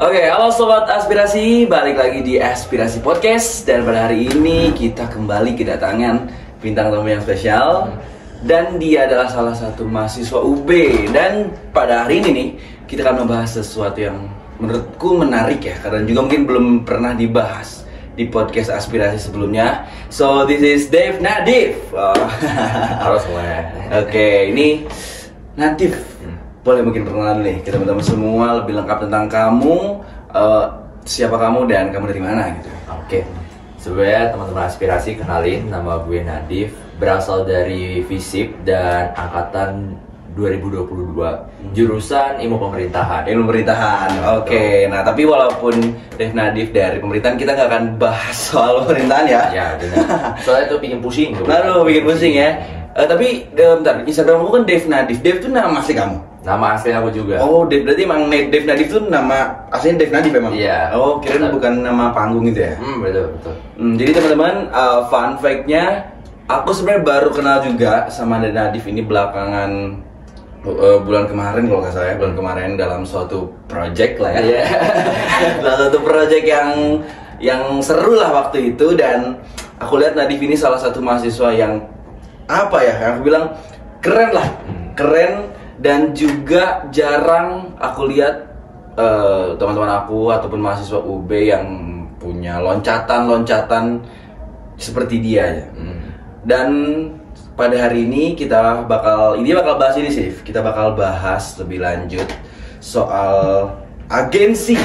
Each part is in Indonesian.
Oke, halo Sobat Aspirasi, balik lagi di Aspirasi Podcast. Dan pada hari ini kita kembali kedatangan bintang tamu yang spesial. Dan dia adalah salah satu mahasiswa UB. Dan pada hari ini nih, kita akan membahas sesuatu yang menurutku menarik ya, karena juga mungkin belum pernah dibahas di podcast Aspirasi sebelumnya. So, this is Dave Nadif. Halo semuanya. Oke, ini Nadif. Boleh mungkin perkenalan nih ke teman-teman semua lebih lengkap tentang kamu, siapa kamu dan kamu dari mana gitu. Oke. Sebenarnya teman-teman Aspirasi, kenalin, nama gue Nadif, berasal dari FISIP dan angkatan 2022, jurusan Ilmu Pemerintahan. Ilmu Pemerintahan. Oke. Nah, tapi walaupun Dave Nadif dari pemerintahan, kita nggak akan bahas soal pemerintahan ya. Ya, benar. Soalnya itu bikin pusing. Aduh, bikin pusing ya. Tapi bentar, Instagram kamu kan Dave Nadif. Dave itu nama asli kamu? Nama asli aku juga. Oh, Dave, berarti emang Dave Nadif itu nama aslinya Dave Nadif emang? Iya. Oh, kirain bukan nama panggung gitu ya? Betul. Jadi teman-teman, fun fact-nya, aku sebenarnya baru kenal juga sama Dave Nadif ini belakangan bulan kemarin kalau nggak salah ya, bulan kemarin dalam suatu project lah ya. Iya. Dalam suatu project yang seru lah waktu itu, dan aku lihat Nadif ini salah satu mahasiswa yang apa ya, yang aku bilang keren lah, keren. Dan juga jarang aku lihat teman-teman aku ataupun mahasiswa UB yang punya loncatan seperti dia ya. Dan pada hari ini kita bakal bahas ini sih. Kita bakal bahas lebih lanjut soal agensi.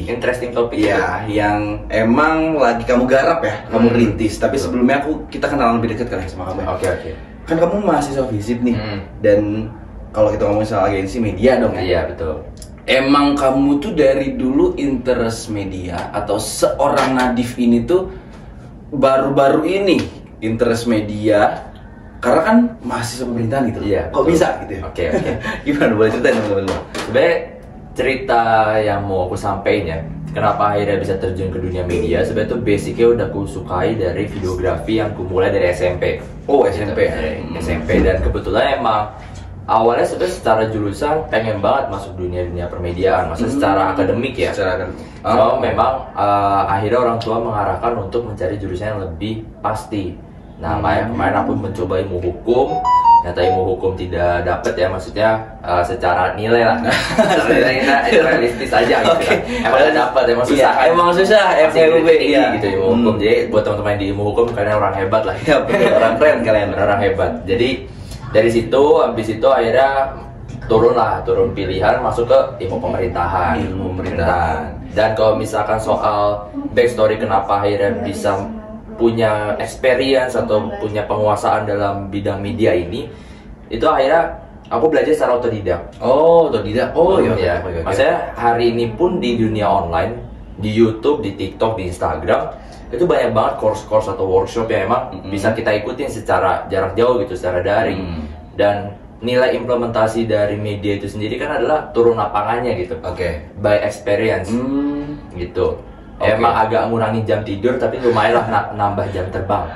Interesting topik. Iya, yang emang lagi kamu garap ya, kamu rintis. Tapi sebelumnya kita kenalan lebih dekat kali sama kamu. Oke. Kan kamu mahasiswa FISIP nih, dan kalau kita ngomongin soal agensi media dong ya. Iya, betul. Emang kamu tuh dari dulu interest media atau seorang Nadif ini tuh baru-baru ini interest media karena kan mahasiswa pemerintahan gitu. Iya. Kok betul. bisa gitu ya? Oke. Gimana, boleh ceritain teman-teman? Sebenarnya cerita yang mau aku sampaikan ya, kenapa akhirnya bisa terjun ke dunia media, sebenarnya tuh basicnya udah aku sukai dari videografi yang aku mulai dari SMP. Oh, SMP. SMP, dan kebetulan emang awalnya sebenarnya secara jurusan pengen banget masuk dunia permediaan, maksudnya secara akademik ya. So memang akhirnya orang tua mengarahkan untuk mencari jurusan yang lebih pasti. Nah, kemarin aku mencoba ilmu hukum. Ternyata ilmu hukum tidak dapet ya, maksudnya secara nilai lah. Secara nilai kita realistis aja gitu kan. Emang gak dapet, emang susah kan. Emang susah, FUB iya gitu ilmu hukum. Jadi buat teman-teman di ilmu hukum, kalian orang hebat lah. Ya, orang keren kalian, orang hebat. Jadi dari situ, habis itu akhirnya turun pilihan masuk ke ilmu pemerintahan. Dan kalau misalkan soal backstory kenapa akhirnya bisa punya experience atau punya penguasaan dalam bidang media ini, itu akhirnya aku belajar secara otodidak. Oh, iya. Maksudnya hari ini pun di dunia online, di YouTube, di TikTok, di Instagram, itu banyak banget course atau workshop yang emang bisa kita ikutin secara jarak jauh gitu, secara daring. Dan nilai implementasi dari media itu sendiri kan adalah turun lapangannya gitu. By experience. Gitu. Emang agak ngurangi jam tidur, tapi lumayan lah nambah jam terbang.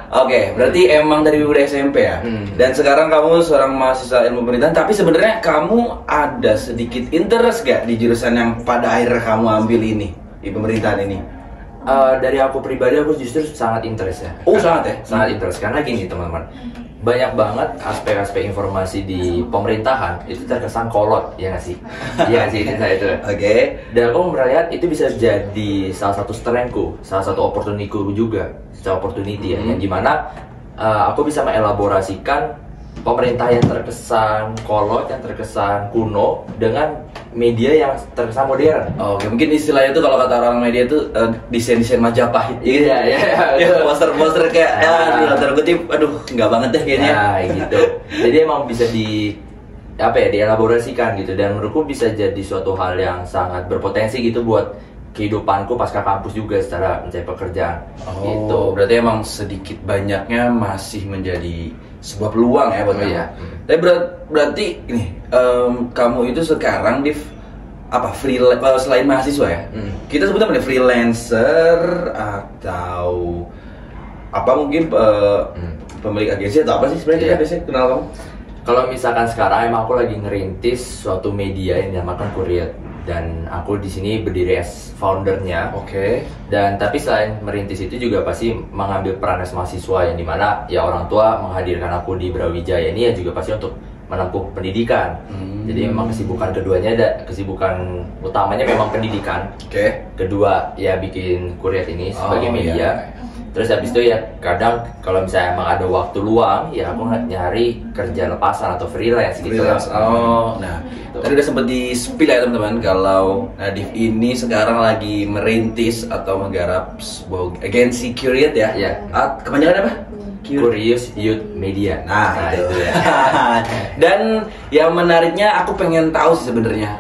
Berarti emang dari udah SMP ya? Dan sekarang kamu seorang mahasiswa ilmu pemerintahan, tapi sebenarnya kamu ada sedikit interest gak di jurusan yang pada akhirnya kamu ambil ini, di pemerintahan ini? Dari aku pribadi, aku justru sangat interest ya. Oh, sangat ya? Sangat interest, karena gini teman-teman, banyak banget aspek-aspek informasi di pemerintahan itu terkesan kolot, ya nggak sih? Iya sih, itu. Dan aku melihat itu bisa jadi salah satu strengthku, salah satu opportunityku juga, opportunity ya, yang dimana aku bisa mengelaborasikan pemerintah yang terkesan kolot, yang terkesan kuno dengan media yang terkesan modern. Mungkin istilahnya itu kalau kata orang media itu desain Majapahit. Iya. Poster-poster kayak tanda kutip, aduh nggak banget deh kayaknya. Ya gitu. Jadi emang bisa dielaborasikan gitu, dan menurutku bisa jadi suatu hal yang sangat berpotensi gitu buat kehidupanku pasca kampus juga secara mencari pekerjaan. Gitu. Berarti emang sedikit banyaknya masih menjadi sebuah peluang ya buat kamu. Iya. Tapi berarti ini kamu itu sekarang di freelance selain mahasiswa ya? Kita sebutnya apa nih, freelancer atau apa mungkin pemilik agensi atau apa sih sebenarnya kita biasanya kenal kamu? Kalau misalkan sekarang emang aku lagi ngerintis suatu media yang dinamakan Kurier. dan aku di sini berdiri as foundernya. Oke. Dan tapi selain merintis itu juga pasti mengambil peran as mahasiswa, yang dimana ya orang tua menghadirkan aku di Brawijaya ini ya juga pasti untuk menempuh pendidikan. Jadi memang kesibukan keduanya kesibukan utamanya memang pendidikan. Oke. Kedua ya bikin Kuryat ini sebagai media. Terus habis itu ya kadang kalau misalnya emang ada waktu luang ya aku nyari kerja lepasan atau freelance gitu lah. Nah gitu. Tadi udah sempat di-spill ya teman-teman kalau Nadif ini sekarang lagi merintis atau menggarap sebuah agensi Kuryat ya. Iya. Kepanjangan apa? Curious Youth Media. Nah itu ya. Dan yang menariknya aku pengen tahu sih sebenarnya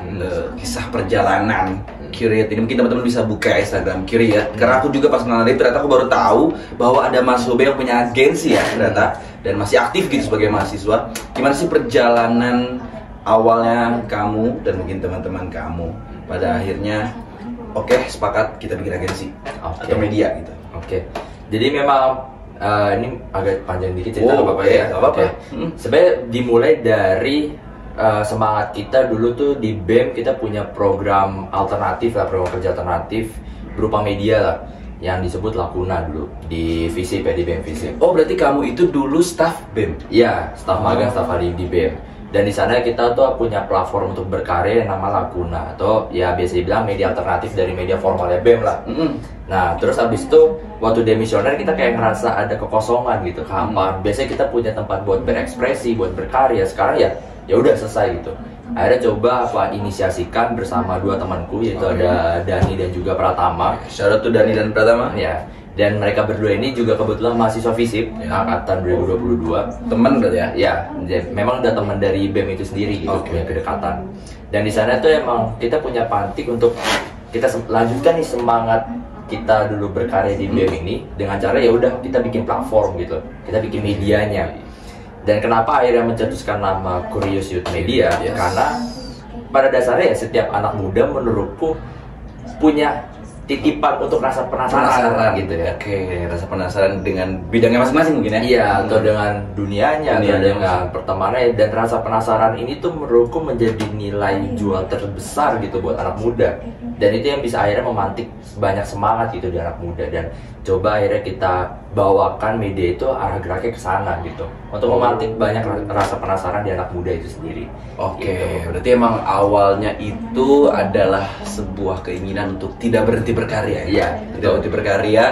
kisah perjalanan Kuryat ini. Mungkin teman-teman bisa buka Instagram Kuryat, karena aku juga pas kenal Nadif ternyata aku baru tahu bahwa ada Mas Bobe yang punya agensi ya ternyata, dan masih aktif gitu sebagai mahasiswa. Gimana sih perjalanan awalnya kamu dan mungkin teman-teman kamu pada akhirnya oke, sepakat kita bikin agensi atau media gitu. Oke. Jadi memang ini agak panjang dikit cerita Bapak ya. Apa-apa. Sebenarnya dimulai dari semangat kita dulu tuh di BEM, kita punya program alternatif lah, program kerja alternatif berupa media lah yang disebut Lakuna dulu di FISIP ya, di BEM FISIP. Oh berarti kamu itu dulu staff BEM? Iya, staff magang, staff ahli di BEM. Dan di sana kita tuh punya platform untuk berkarya yang nama Lakuna, atau ya biasa dibilang media alternatif dari media formalnya BEM lah. Nah terus habis itu waktu demisioner kita kayak ngerasa ada kekosongan gitu, kehampaan. Biasanya kita punya tempat buat berekspresi, buat berkarya. Sekarang ya udah selesai gitu. Akhirnya coba aku inisiasikan bersama dua temanku, yaitu ada Dani dan juga Pratama. Shout out to Dani dan Pratama. Ya. Dan mereka berdua ini juga kebetulan mahasiswa FISIP angkatan 2022. Teman berarti ya? Ya, memang udah teman dari BEM itu sendiri gitu, punya kedekatan. Dan di sana tuh emang kita punya pantik untuk kita lanjutkan nih semangat kita dulu berkarya di BEM ini dengan cara ya udah kita bikin platform gitu, kita bikin medianya. Dan kenapa akhirnya mencetuskan nama Curious Youth Media? Karena pada dasarnya ya setiap anak muda menurutku punya titipan untuk rasa penasaran gitu ya. Oke, rasa penasaran dengan bidangnya masing-masing mungkin ya? Iya, atau dengan dunianya, atau dengan pertemanannya. Dan rasa penasaran ini tuh menurutku menjadi nilai jual terbesar gitu buat anak muda. Dan itu yang bisa akhirnya memantik banyak semangat gitu di anak muda. Dan coba akhirnya kita bawakan media itu arah geraknya ke sana gitu, untuk memantik banyak rasa penasaran di anak muda itu sendiri. Oke, gitu. Berarti emang awalnya itu adalah sebuah keinginan untuk tidak berhenti berkarya. Iya, tidak berhenti berkarya.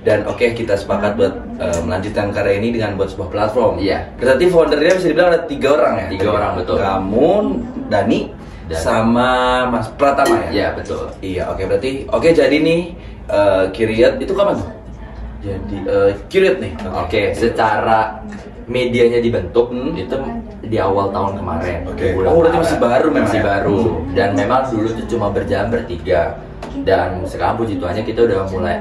Dan oke, kita sepakat buat melanjutkan karya ini dengan buat sebuah platform. Iya. Berarti foundernya bisa dibilang ada 3 orang ya? 3 orang, betul. Kamu, Dani, sama Mas Pratama ya? Iya, betul. Iya, oke, berarti jadi nih Kuryat itu kapan tuh? Jadi Kuryat nih. Oke, secara medianya dibentuk itu di awal tahun kemarin. Oh, berarti masih baru memang. Masih baru. Dan memang dulu tuh cuma berjalan bertiga. Dan sekarang puji Tuhannya kita udah mulai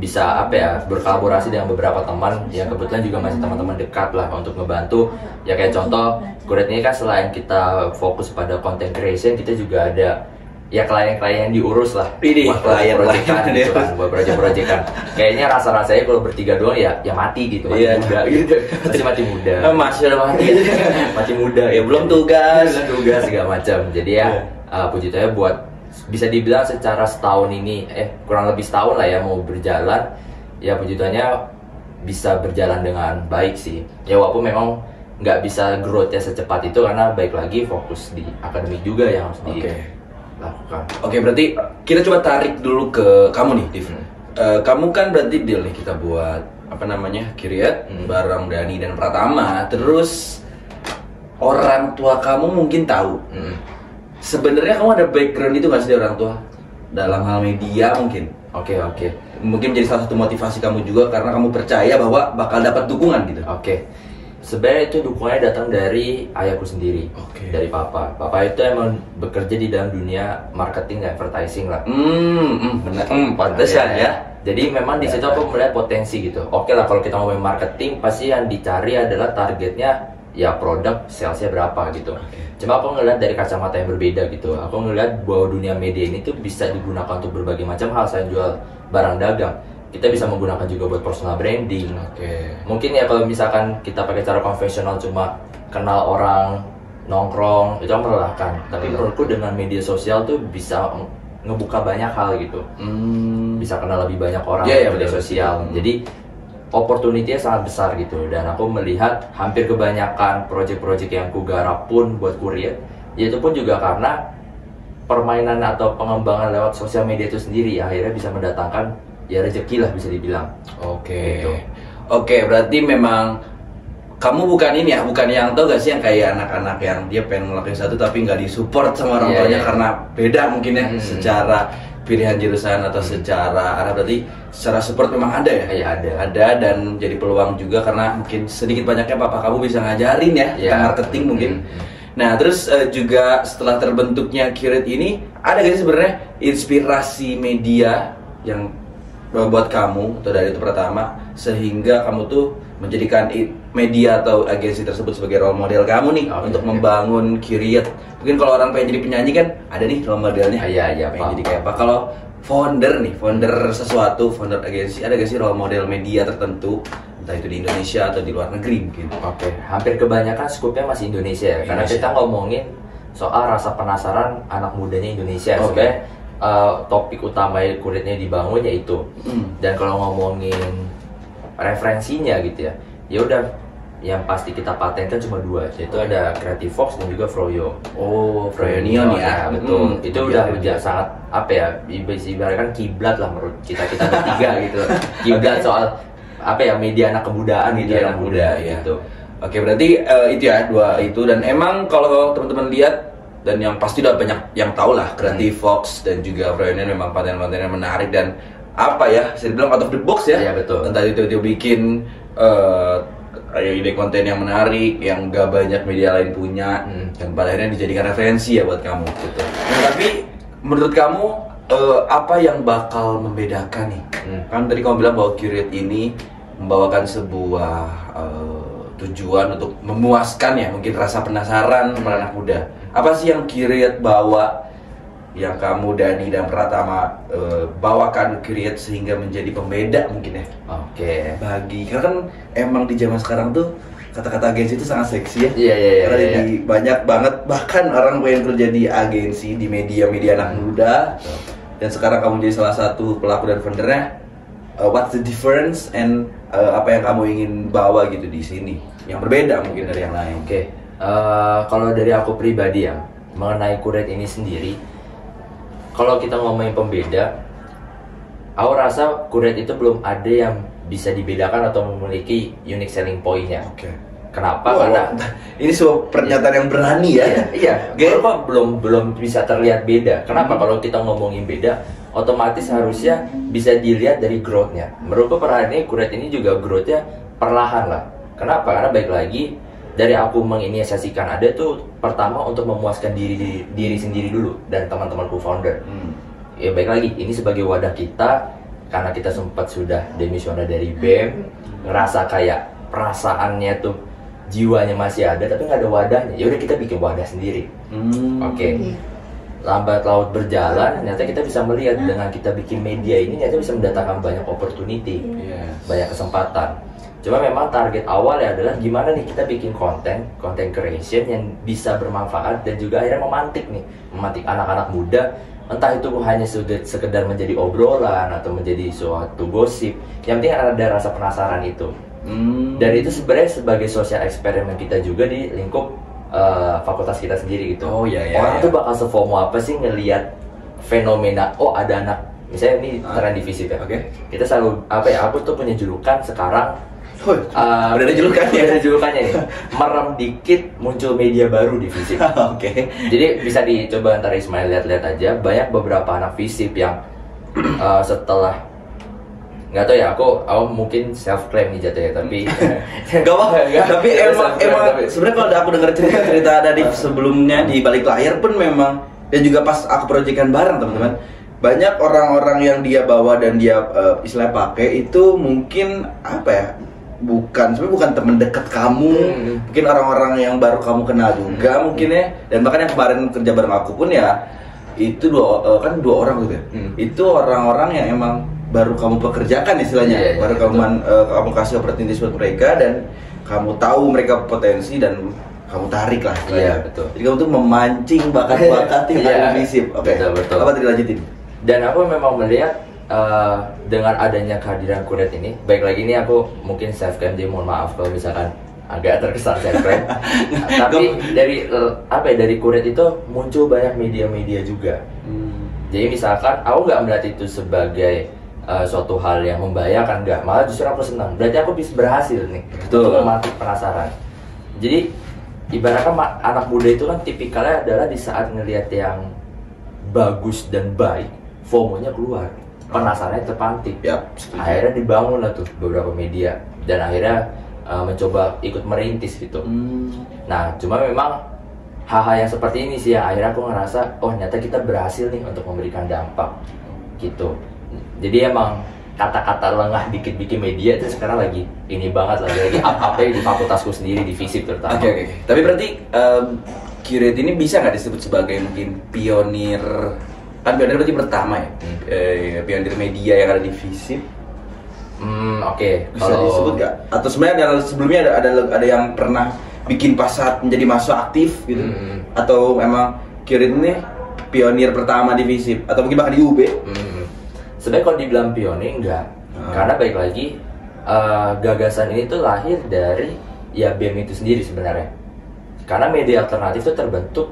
bisa berkolaborasi dengan beberapa teman yang kebetulan juga masih teman-teman dekat lah untuk ngebantu. Ya kayak contoh Kuryat ini kan selain kita fokus pada content creation, kita juga ada ya klien-klien yang diurus lah. Buat proyekan gitu kan, buat proyek-proyekan. Kayaknya rasa-rasanya kalau bertiga doang ya mati gitu, mati muda gitu. Masih mati muda. Masih udah mati. Mati muda. Ya belum tugas segala macam. Jadi ya puji Tuhan buat bisa dibilang secara setahun ini kurang lebih setahun lah ya mau berjalan, ya puji Tuhannya bisa berjalan dengan baik sih. Ya walaupun memang nggak bisa growth-nya secepat itu karena baik lagi fokus di akademik juga yang harus dilakukan. Oke, berarti kita coba tarik dulu ke kamu nih, Div. Kamu kan berarti deal nih kita buat Kuryat bareng Dani dan Pratama. Terus orang tua kamu mungkin tahu. Sebenarnya kamu ada background itu nggak sih dari orang tua dalam hal media mungkin? Oke. Mungkin jadi salah satu motivasi kamu juga karena kamu percaya bahwa bakal dapat dukungan gitu. Oke. Sebenarnya itu dukungannya datang dari ayahku sendiri, dari papa. Papa itu emang bekerja di dalam dunia marketing dan advertising lah. Benar. Pantesan ya. Jadi memang di situ aku melihat potensi gitu. Oke lah, kalau kita ngomongin marketing pasti yang dicari adalah targetnya ya produk salesnya berapa gitu. Cuma aku ngeliat dari kacamata yang berbeda gitu. Aku ngeliat bahwa dunia media ini tuh bisa digunakan untuk berbagai macam hal. Selain jual barang dagang, kita bisa menggunakan juga buat personal branding. Mungkin ya kalau misalkan kita pakai cara konvensional cuma kenal orang nongkrong itu melelahkan. Tapi menurutku dengan media sosial tuh bisa ngebuka banyak hal gitu. Bisa kenal lebih banyak orang di media sosial. Jadi opportunity-nya sangat besar gitu. Dan aku melihat hampir kebanyakan project-project yang ku garap pun buat kuliah, yaitu pun juga karena permainan atau pengembangan lewat sosial media itu sendiri akhirnya bisa mendatangkan ya rezeki lah bisa dibilang. Oke. Gitu. Oke, berarti memang kamu bukan ini ya, bukan yang tau gak sih yang kayak anak-anak yang dia pengen ngelakuin satu tapi nggak disupport sama orang tuanya karena beda mungkin ya secara pilihan jurusan atau secara arah. Berarti secara support memang ada ya? Iya ada dan jadi peluang juga karena mungkin sedikit banyaknya papa kamu bisa ngajarin ya tentang marketing mungkin. Nah terus juga setelah terbentuknya Curate ini ada gak sih sebenarnya inspirasi media yang buat kamu atau dari itu pertama sehingga kamu tuh menjadikan media atau agensi tersebut sebagai role model kamu nih untuk membangun Curate. Mungkin kalau orang pengen jadi penyanyi kan ada nih role modelnya. Iya, pengen jadi kayak apa? Kalau founder sesuatu, founder agensi, ada gak sih role model media tertentu? Entah itu di Indonesia atau di luar negeri mungkin. Hampir kebanyakan skupnya masih Indonesia ya. Karena kita ngomongin soal rasa penasaran anak mudanya Indonesia. Sebenarnya topik utama Curate-nya dibangun yaitu. Dan kalau ngomongin referensinya gitu ya, ya udah yang pasti kita patenkan cuma 2, yaitu ada Creative Fox dan juga Froyo. Froyo Neon ya, betul. Itu udah sangat apa ya, ibaratkan kiblat lah menurut kita bertiga gitu. Kiblat soal apa ya, media anak kebudayaan gitu, anak muda gitu. Oke, berarti itu ya 2 itu. Dan emang kalau teman-teman lihat dan yang pasti udah banyak yang tahu lah Creative Fox dan juga Froyo Neon memang paten-patennya menarik dan apa ya, bisa dibilang out of the box ya. Iya betul. Entah itu dia bikin ide konten yang menarik yang gak banyak media lain punya dan pada akhirnya dijadikan referensi ya buat kamu gitu. Nah, tapi menurut kamu apa yang bakal membedakan nih? Kan tadi kamu bilang bahwa Curate ini membawakan sebuah tujuan untuk memuaskan ya mungkin rasa penasaran para anak muda. Apa sih yang Curate bawa, yang kamu Dani dan Pratama bawakan Curate sehingga menjadi pembeda mungkin ya? Bagi karena kan emang di zaman sekarang tuh kata-kata agensi itu sangat seksi ya. Karena jadi banyak banget bahkan orang pengen kerja di agensi, di media anak muda. Dan sekarang kamu jadi salah satu pelaku dan foundernya. What's the difference and apa yang kamu ingin bawa gitu di sini yang berbeda mungkin dari yang lain? Kalau dari aku pribadi ya mengenai Curate ini sendiri, kalau kita ngomongin pembeda, aku rasa Curate itu belum ada yang bisa dibedakan atau memiliki unique selling point-nya. Kenapa? Karena ini sebuah pernyataan yang berani ya. Kenapa belum bisa terlihat beda? Kenapa? Kalau kita ngomongin beda, otomatis harusnya bisa dilihat dari growth-nya. Menurutku perharian ini Curate ini juga growth-nya perlahan lah. Kenapa? Karena baik lagi dari aku menginisiasikan ada tuh pertama untuk memuaskan diri sendiri dulu dan teman-temanku founder. Ya baik lagi ini sebagai wadah kita karena kita sempat sudah demisioner dari BEM, ngerasa kayak perasaannya tuh jiwanya masih ada tapi nggak ada wadahnya. Ya udah kita bikin wadah sendiri. Lambat laut berjalan, ternyata kita bisa melihat dengan kita bikin media ini ternyata bisa mendatangkan banyak opportunity, banyak kesempatan. Cuma memang target awalnya adalah gimana nih kita bikin content creation yang bisa bermanfaat dan juga akhirnya memantik anak-anak muda, entah itu hanya sekedar menjadi obrolan atau menjadi suatu gosip. Yang penting ada rasa penasaran itu. Dan itu sebenarnya sebagai sosial eksperimen kita juga di lingkup fakultas kita sendiri gitu. Orang tuh bakal sefomo apa sih ngelihat fenomena ada anak, misalnya ini tren di FISIP ya. Kita selalu aku tuh punya julukan sekarang. Udah ada julukannya. Ada julukannya nih. Merem dikit muncul media baru di FISIP. Jadi bisa dicoba ntar Ismail lihat-lihat aja. Banyak beberapa anak FISIP yang setelah nggak tahu ya, aku mungkin self claim nih jatuhnya tapi tapi emang sebenarnya kalau aku dengar cerita dari sebelumnya di balik layar pun memang dan juga pas aku proyekan bareng teman-teman, banyak orang-orang yang dia bawa dan dia istilah pakai itu mungkin apa ya, sebenarnya bukan teman dekat kamu, mungkin orang-orang yang baru kamu kenal juga mungkin ya. Dan bahkan yang kemarin kerja bareng aku pun ya itu dua orang gitu ya. Itu orang-orang yang emang baru kamu pekerjakan istilahnya, kamu kasih opportunity buat mereka dan kamu tahu mereka potensi dan kamu tarik lah. Iya, betul. Jadi kamu tuh memancing bakat-bakat yang ada di FISIP. Oke. Betul. Apa tadi lanjutin? Dan aku memang melihat dengan adanya kehadiran Kuret ini, baik lagi ini aku mungkin self claim, jadi mohon maaf kalau misalkan agak terkesan self claim. Tapi dari Kuret itu muncul banyak media-media juga. Jadi misalkan aku nggak melihat itu sebagai suatu hal yang membahayakan, nggak, malah justru aku senang. Berarti aku bisa berhasil nih untuk mematik penasaran. Jadi ibaratnya anak muda itu kan tipikalnya adalah di saat ngelihat yang bagus dan baik, FOMO-nya keluar, penasarannya terpantik. Akhirnya dibangun lah tuh beberapa media dan akhirnya mencoba ikut merintis gitu. Nah, cuma memang hal-hal yang seperti ini sih yang akhirnya aku ngerasa, oh ternyata kita berhasil nih untuk memberikan dampak gitu. Jadi emang kata-kata lengah dikit bikin media itu sekarang lagi ini banget, lagi up-up di fakultasku sendiri, di FISIP terutama. Oke. Tapi berarti Curate ini bisa nggak disebut sebagai mungkin pionir? Kan pionir berarti pertama ya? Pionir media yang ada di FISIP. Bisa disebut nggak? Atau sebenarnya sebelumnya ada yang pernah bikin pasar menjadi mahasiswa aktif gitu? Atau memang Curate ini pionir pertama di FISIP? Atau mungkin bahkan di UB? Sebenarnya kalau dibilang pionir enggak, karena baik lagi gagasan ini tuh lahir dari ya BEM itu sendiri sebenarnya. Karena media alternatif itu terbentuk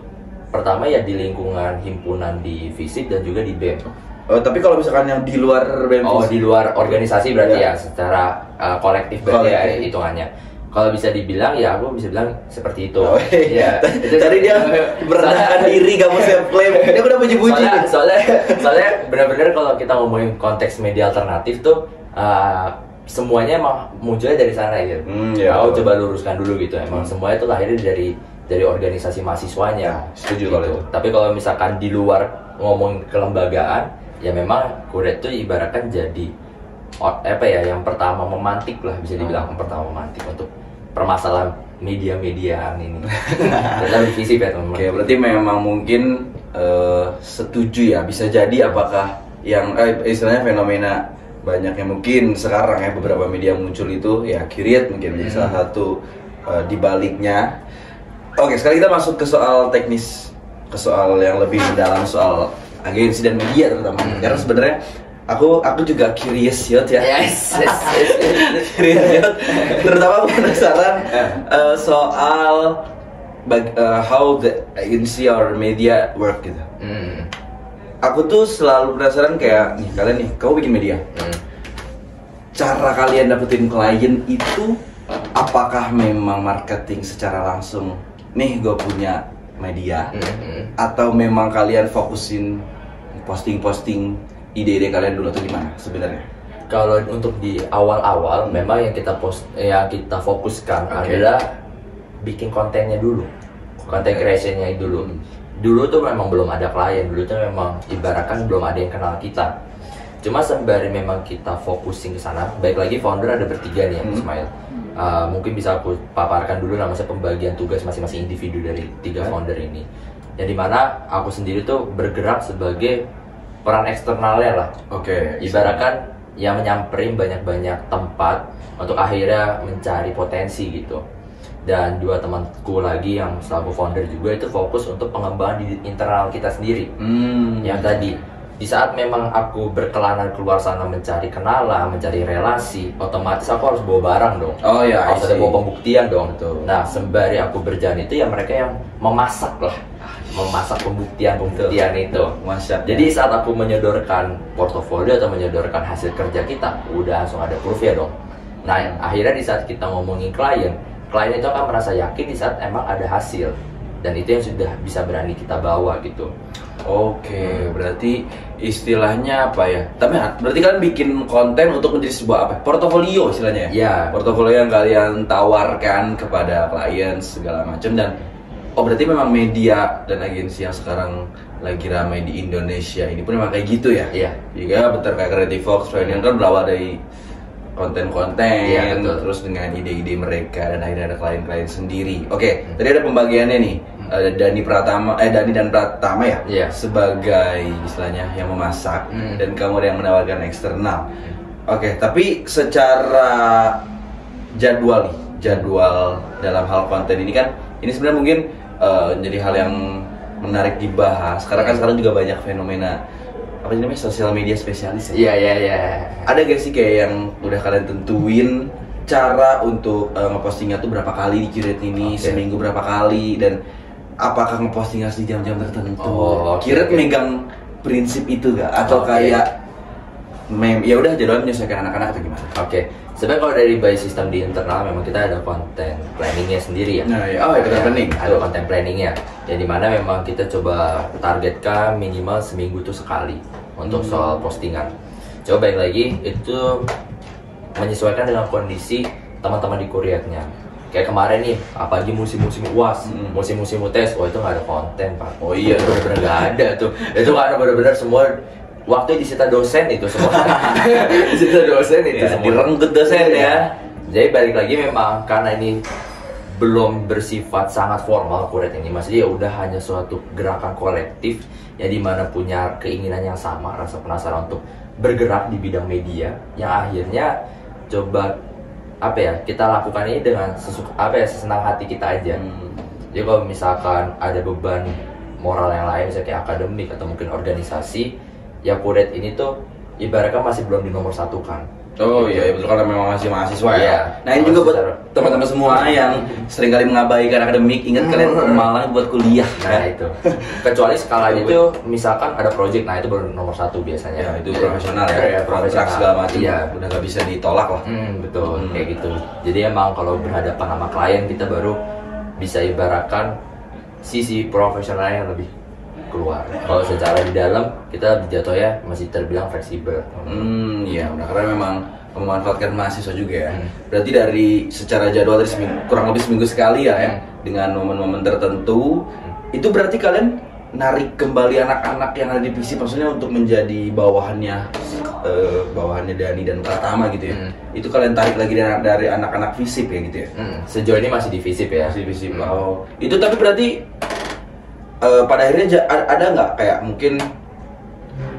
pertama ya di lingkungan himpunan di FISIP dan juga di BEM. Tapi kalau misalkan yang di luar BEM, di luar organisasi berarti ya secara kolektif berarti ya hitungannya. Kalau bisa dibilang ya aku bisa bilang seperti itu. Ya. Tadi dia merendahkan diri, kamu self claim. Dia udah puji-puji. Soalnya benar-benar kalau kita ngomongin konteks media alternatif tuh semuanya emang munculnya dari sana gitu. Aku coba luruskan dulu gitu. Emang semuanya itu lahirnya dari organisasi mahasiswanya. Setuju kalau itu. Tapi kalau misalkan di luar ngomong kelembagaan, ya memang Kuret tuh ibaratkan jadi yang pertama memantik lah, bisa dibilang yang pertama memantik untuk permasalahan media-media ini. Dalam FISIP ya teman-teman. Oke, berarti memang mungkin setuju ya, bisa jadi apakah yang istilahnya fenomena banyak yang mungkin sekarang ya beberapa media muncul itu ya Curate mungkin menjadi salah satu di baliknya. Oke, sekarang kita masuk ke soal teknis, ke soal yang lebih mendalam soal agensi dan media terutama. Karena sebenarnya aku juga curious ya. Curious. Terutama aku penasaran soal how the agency or media work gitu. Aku tuh selalu penasaran kayak nih, kalian nih, kamu bikin media. Cara kalian dapetin klien itu apakah memang marketing secara langsung? Nih gue punya media, atau memang kalian fokusin posting ide-ide kalian dulu atau gimana sebenarnya? Kalau untuk di awal-awal memang yang kita fokuskan adalah bikin kontennya dulu, konten creationnya dulu. Dulu tuh memang belum ada klien, dulu tuh memang ibaratkan belum ada yang kenal kita. Cuma sembari memang kita fokusin ke sana, baik lagi founder ada bertiga nih, Ismail. Mungkin bisa aku paparkan dulu namanya pembagian tugas masing-masing individu dari tiga founder ini. Yang dimana aku sendiri tuh bergerak sebagai peran eksternalnya lah. Ibaratkan yang menyamperin banyak-banyak tempat untuk akhirnya mencari potensi gitu. Dan dua temanku lagi yang selaku founder juga itu fokus untuk pengembangan di internal kita sendiri. Yang tadi di saat memang aku berkelana keluar sana mencari kenalan, mencari relasi, otomatis aku harus bawa barang dong. Harus ada bawa pembuktian dong. Nah, sembari aku berjalan itu ya mereka yang memasak pembuktian itu. Jadi saat aku menyodorkan portofolio atau menyodorkan hasil kerja kita, udah langsung ada proof ya dong. Nah, akhirnya di saat kita ngomongin klien itu akan merasa yakin di saat emang ada hasil, dan itu yang sudah bisa berani kita bawa gitu. Berarti istilahnya apa ya? Tapi berarti kalian bikin konten untuk menjadi sebuah portofolio istilahnya ya? Portofolio yang kalian tawarkan kepada klien segala macam. Dan berarti memang media dan agensi yang sekarang lagi ramai di Indonesia ini pun memang kayak gitu ya? Juga betul kayak Creative Fox, yang kan berawal dari konten-konten, terus dengan ide-ide mereka dan akhirnya ada klien-klien sendiri. Tadi ada pembagiannya nih. Dani dan Pratama ya, sebagai istilahnya yang memasak, dan kamu yang menawarkan eksternal. Tapi secara jadwal dalam hal konten ini kan Ini sebenarnya mungkin jadi hal yang menarik dibahas karena kan sekarang juga banyak fenomena apa sih namanya sosial media spesialis ya. Iya. Ada gak sih kayak yang udah kalian tentuin cara untuk ngepostingnya tuh berapa kali di Curate ini, seminggu berapa kali, dan apakah ngeposting harus di jam-jam tertentu? Curate megang prinsip itu gak? Atau kayak ya udah jadwalnya menyesuaikan anak-anak atau gimana? Sebenarnya kalau dari by system di internal memang kita ada konten planningnya sendiri ya. Planning. Ada konten planningnya. Yang dimana memang kita coba targetkan minimal seminggu tuh sekali untuk soal postingan. Coba balik lagi itu menyesuaikan dengan kondisi teman-teman di Kuriatnya. Kayak kemarin nih, apalagi musim-musim UAS, musim-musim UTS, itu nggak ada konten Pak. Itu bener-bener nggak ada tuh. Itu karena bener-bener semua waktu disita dosen itu semua. Disita dosen itu semua. Direnggut dosen ya. Jadi balik lagi memang karena ini belum bersifat sangat formal Curate ini, maksudnya ya udah hanya suatu gerakan kolektif yang dimana punya keinginan yang sama, rasa penasaran untuk bergerak di bidang media, yang akhirnya coba kita lakukan ini dengan sesenang hati kita aja. Jadi kalau misalkan ada beban moral yang lain, misalnya kayak akademik atau mungkin organisasi, ya Curate ini tuh ibaratnya masih belum di nomor satu kan. Iya betul, karena memang masih mahasiswa ya. Nah ini juga buat teman-teman semua yang seringkali mengabaikan akademik, ingat kalian malah buat kuliah. Nah itu. Kecuali skalanya itu misalkan ada project, nah itu baru nomor satu biasanya. Ya itu profesional ya, kontrak segala macam. Udah nggak bisa ditolak lah. Betul, kayak gitu. Jadi emang kalau berhadapan sama klien kita baru bisa ibaratkan sisi profesional yang lebih keluar. Kalau secara di dalam kita jatuhnya masih terbilang fleksibel. Iya, karena memang memanfaatkan mahasiswa juga ya. Berarti dari secara jadwal dari kurang lebih seminggu sekali ya, dengan momen-momen tertentu. Itu berarti kalian narik kembali anak-anak yang ada di FISIP, maksudnya untuk menjadi bawahannya Dani dan Pratama gitu ya. Itu kalian tarik lagi dari anak-anak FISIP ya gitu ya. Sejauh ini masih di FISIP ya. Masih di FISIP. Itu tapi berarti pada akhirnya ada nggak kayak mungkin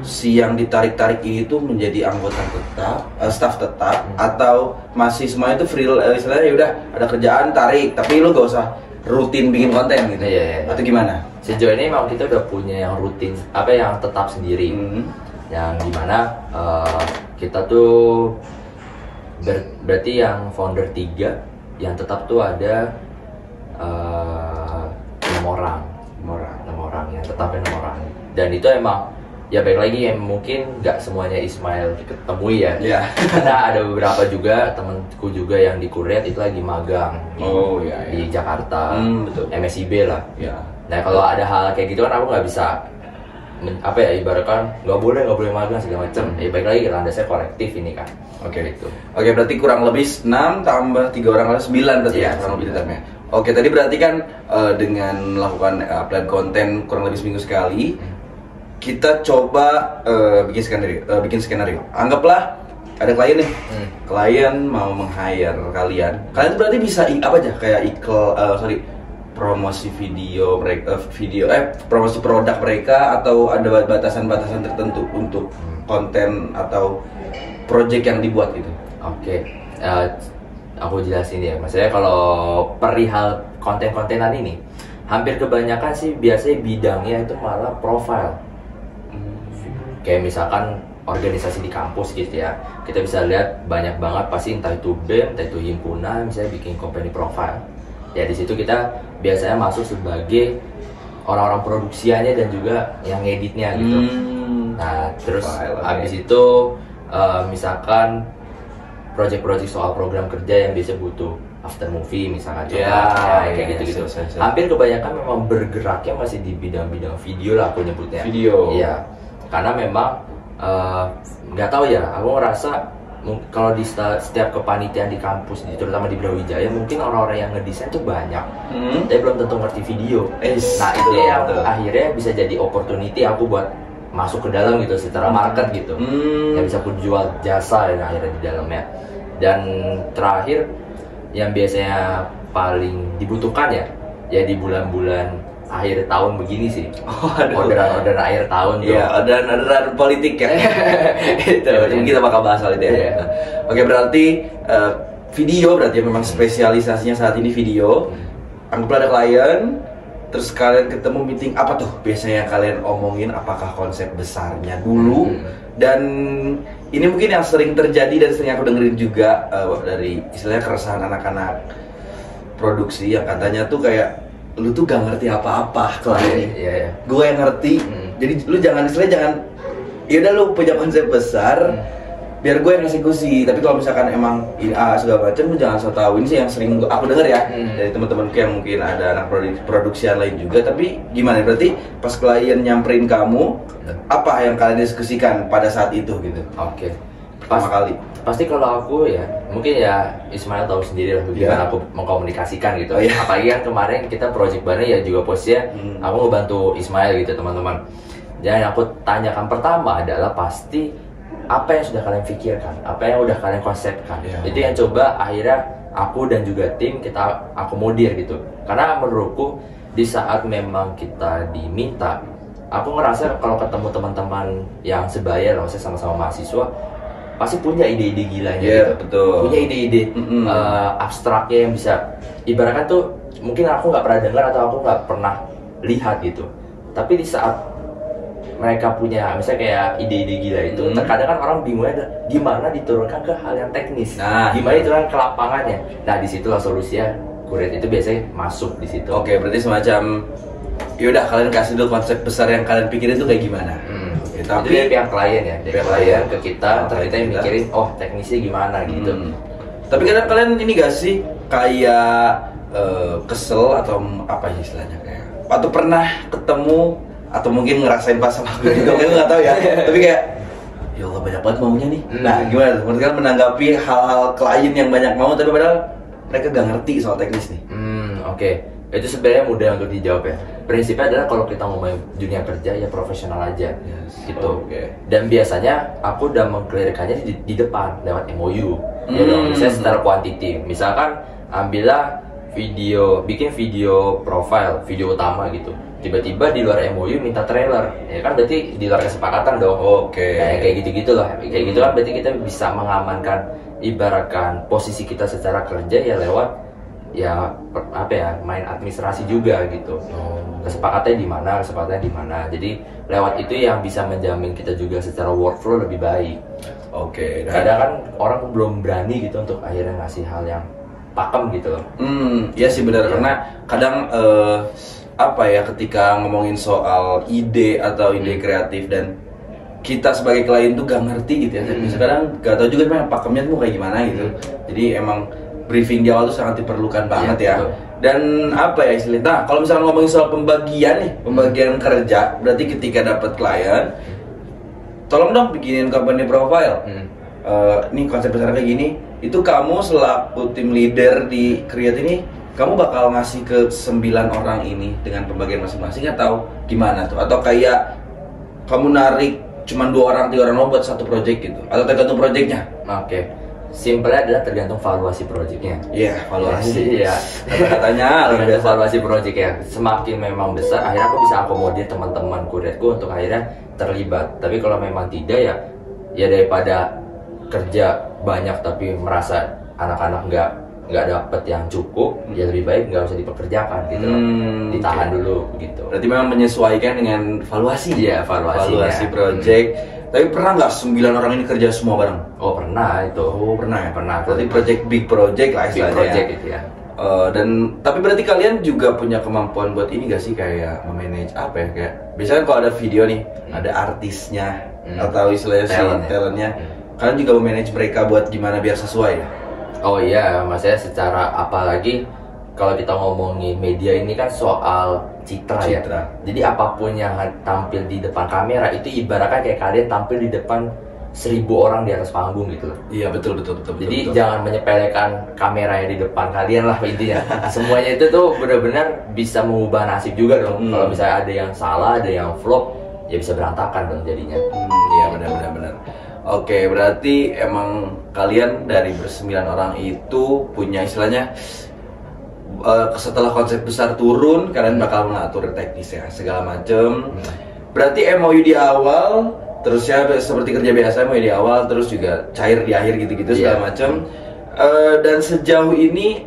si yang ditarik-tarik itu menjadi anggota tetap, staff tetap, atau masih semuanya itu free, istilahnya ya udah ada kerjaan tarik, tapi lu gak usah rutin bikin konten gitu. Atau gimana? Sejauh ini memang kita udah punya yang rutin, yang tetap sendiri, yang dimana kita tuh berarti yang founder 3 yang tetap tuh ada 6 orang yang tetapnya 6 orang, dan itu emang ya baik lagi yang mungkin nggak semuanya Ismail ketemui ya. Karena ada beberapa juga temanku juga yang di Curate itu lagi magang di Jakarta, MSIB lah. Nah kalau ada hal kayak gitu kan aku nggak bisa ibaratkan nggak boleh magang segala macam. Baik lagi landasnya kolektif ini kan. Oke, berarti kurang lebih 6 tambah 3 orang lalu 9 berarti ya kurang lebih tetapnya. Oke, tadi berarti kan dengan melakukan upload konten kurang lebih seminggu sekali, kita coba bikin skenario. Anggaplah ada klien nih, klien mau meng-hire kalian. Kalian berarti bisa apa aja kayak promosi video mereka, promosi produk mereka, atau ada batasan-batasan tertentu untuk konten atau project yang dibuat gitu. Aku jelasin ya, maksudnya kalau perihal konten-kontenan ini hampir kebanyakan sih biasanya bidangnya itu malah profile. Kayak misalkan organisasi di kampus gitu ya, kita bisa lihat banyak banget pasti entah itu BEM, entah itu himpunan, misalnya bikin company profile. Ya di situ kita biasanya masuk sebagai orang-orang produksiannya dan juga yang editnya gitu. Nah terus abis itu misalkan project-project soal program kerja yang biasa butuh after movie misalkan, kayak gitu-gitu. Hampir kebanyakan memang bergeraknya masih di bidang-bidang video lah aku nyebutnya. Iya, karena memang nggak tahu ya, aku ngerasa kalau di setiap kepanitiaan di kampus, terutama di Brawijaya, mungkin orang-orang yang ngedesain tuh banyak, tapi belum tentu ngerti video. Nah itu yang akhirnya bisa jadi opportunity aku buat masuk ke dalam gitu secara market gitu, yang bisa aku jual jasa yang akhirnya di dalamnya. Dan terakhir yang biasanya paling dibutuhkan ya di bulan-bulan akhir tahun begini sih. Orderan akhir tahun tuh. Iya, orderan politik ya. Itu kita bakal bahas soal itu ya. Oke, berarti video berarti memang spesialisasinya saat ini video. anggaplah ada klien, terus kalian ketemu meeting, apa tuh biasanya yang kalian omongin? Apakah konsep besarnya dulu? Dan ini mungkin yang sering terjadi dan sering aku dengerin juga dari istilahnya keresahan anak-anak produksi yang katanya tuh kayak lu tuh gak ngerti apa-apa klien. Gue yang ngerti. Jadi lu jangan yaudah lu punya konsep besar, biar gue yang eksekusi. Tapi kalau misalkan emang segala macam, lu jangan so tau. Ini sih yang sering aku denger ya dari teman-temanku yang mungkin ada anak produksian lain juga. Tapi gimana berarti pas klien nyamperin kamu, apa yang kalian diskusikan pada saat itu gitu? Oke. Pertama kali. Pasti kalau aku ya, mungkin ya Ismail tahu sendiri lah gimana aku mengkomunikasikan gitu. Apalagi kan kemarin kita project bareng ya juga posnya aku ngebantu Ismail gitu teman-teman. Dan yang aku tanyakan pertama adalah pasti apa yang sudah kalian pikirkan, apa yang udah kalian konsepkan. Itu yang coba akhirnya aku dan juga tim kita akomodir gitu. Karena menurutku di saat memang kita diminta, aku ngerasa kalau ketemu teman-teman yang sebaya, maksudnya sama-sama mahasiswa, pasti punya ide-ide gilanya gitu. Betul. Punya ide-ide abstraknya yang bisa ibaratkan tuh mungkin aku nggak pernah dengar atau aku nggak pernah lihat gitu. Tapi di saat mereka punya misalnya kayak ide-ide gila itu, terkadang kan orang bingungnya gimana diturunkan ke hal yang teknis, gimana diturunkan ke lapangannya. Nah disitulah solusinya Kuret itu biasanya masuk di situ. Oke, berarti semacam yaudah kalian kasih dulu konsep besar yang kalian pikirin itu kayak gimana. Tapi itu pihak klien ya, dari klien ke kita, terus kita yang mikirin teknisnya gimana gitu. Tapi kadang kalian ini gak sih kayak kesel atau apa istilahnya kayak, atau pernah ketemu atau mungkin ngerasain pas sama aku juga, mungkin nggak tahu ya. Tapi kayak, ya Allah banyak banget maunya nih. Nah gimana tuh? Menurut kalian menanggapi hal-hal klien yang banyak mau tapi padahal mereka gak ngerti soal teknis nih? Oke. Itu sebenarnya mudah untuk dijawab ya. Prinsipnya adalah kalau kita ngomongin dunia kerja ya profesional aja, gitu. Dan biasanya aku udah mengklarikannya di depan lewat MOU. Ya dong, misalnya secara kuantiti. Misalkan ambillah bikin video profile, video utama gitu. Tiba-tiba di luar MOU minta trailer, ya kan berarti di luar kesepakatan dong. Kayak gitu-gitu loh. Kayak gitu kan berarti kita bisa mengamankan, ibaratkan posisi kita secara kerja ya lewat main administrasi juga gitu. Kesepakatannya di mana. Jadi lewat itu yang bisa menjamin kita juga secara workflow lebih baik. Kadang kan orang belum berani gitu untuk akhirnya ngasih hal yang pakem gitu loh. Iya sih benar, karena kadang ketika ngomongin soal ide atau ide kreatif dan kita sebagai klien tuh gak ngerti gitu ya. Kadang gak tahu juga memang pakemnya tuh kayak gimana gitu. Jadi emang briefing di awal tuh sangat diperlukan banget ya. Dan istilahnya. Nah, kalau misalnya ngomongin soal pembagian kerja, berarti ketika dapat klien, tolong dong bikinin company profile. Ini konsep besar kayak gini. Itu kamu selaku tim leader di Create ini, kamu bakal ngasih ke 9 orang ini dengan pembagian masing-masing atau gimana tuh? Atau kayak kamu narik cuma 2 orang, 3 orang buat satu project gitu? Atau tergantung projectnya? Simpelnya adalah tergantung valuasi projectnya. Valuasi. Kata-katanya valuasi project ya. Semakin memang besar, akhirnya aku bisa akomodir teman-teman kuretku untuk akhirnya terlibat. Tapi kalau memang tidak ya daripada kerja banyak tapi merasa anak-anak nggak dapet yang cukup, ya lebih baik nggak usah dipekerjakan gitu loh. Ditahan dulu gitu. Berarti memang menyesuaikan dengan valuasi. Iya, valuasi project. Tapi pernah nggak 9 orang ini kerja semua bareng? Pernah itu. Pernah ya? Pernah. Berarti big project lah istilahnya. Big project itu ya. Tapi berarti kalian juga punya kemampuan buat ini gak sih, kayak memanage kayak biasanya kalau ada video nih, ada artisnya atau istilahnya talentnya. Kalian juga memanage mereka buat gimana biar sesuai ya? Iya, maksudnya secara apalagi kalau kita ngomongin media ini kan soal citra. Ya. Jadi apapun yang tampil di depan kamera itu ibaratnya kayak kalian tampil di depan 1000 orang di atas panggung gitu loh. Iya betul. Jadi jangan menyepelekan kamera yang di depan kalian lah intinya. Semuanya itu tuh benar-benar bisa mengubah nasib juga dong. Kalau misalnya ada yang salah, ada yang flop, ya bisa berantakan dong jadinya. Iya benar. Oke, berarti emang kalian dari 9 orang itu punya istilahnya setelah konsep besar turun, kalian bakal mengatur teknis ya, segala macem. Berarti MOU di awal, terus ya seperti kerja biasa MOU di awal, terus juga cair di akhir gitu-gitu segala macem. Dan sejauh ini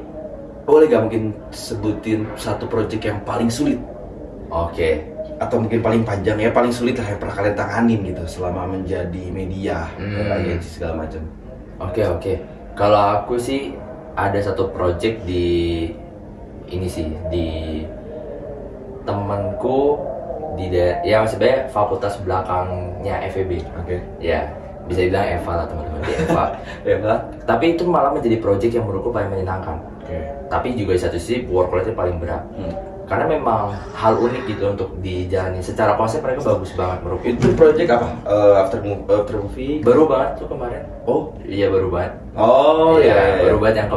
boleh gak mungkin sebutin satu project yang paling sulit? Oke. Atau mungkin paling panjang ya, paling sulit lah yang pernah kalian tanganin gitu selama menjadi media dan agensi segala macam. Oke. Kalau aku sih ada satu project di ini sih, di temanku di yang sebenarnya fakultas belakangnya FEB. Oke. Ya, bisa dibilang Eva lah teman-teman, di Eva. Eva. Tapi itu malah menjadi project yang menurutku paling menyenangkan. Tapi juga di satu sisi workload-nya paling berat. Karena memang hal unik gitu untuk dijalani. Secara konsep mereka bagus banget menurutku. Itu project apa? After movie? Baru banget tuh kemarin. Oh iya, baru banget. Oh iya. Baru banget yang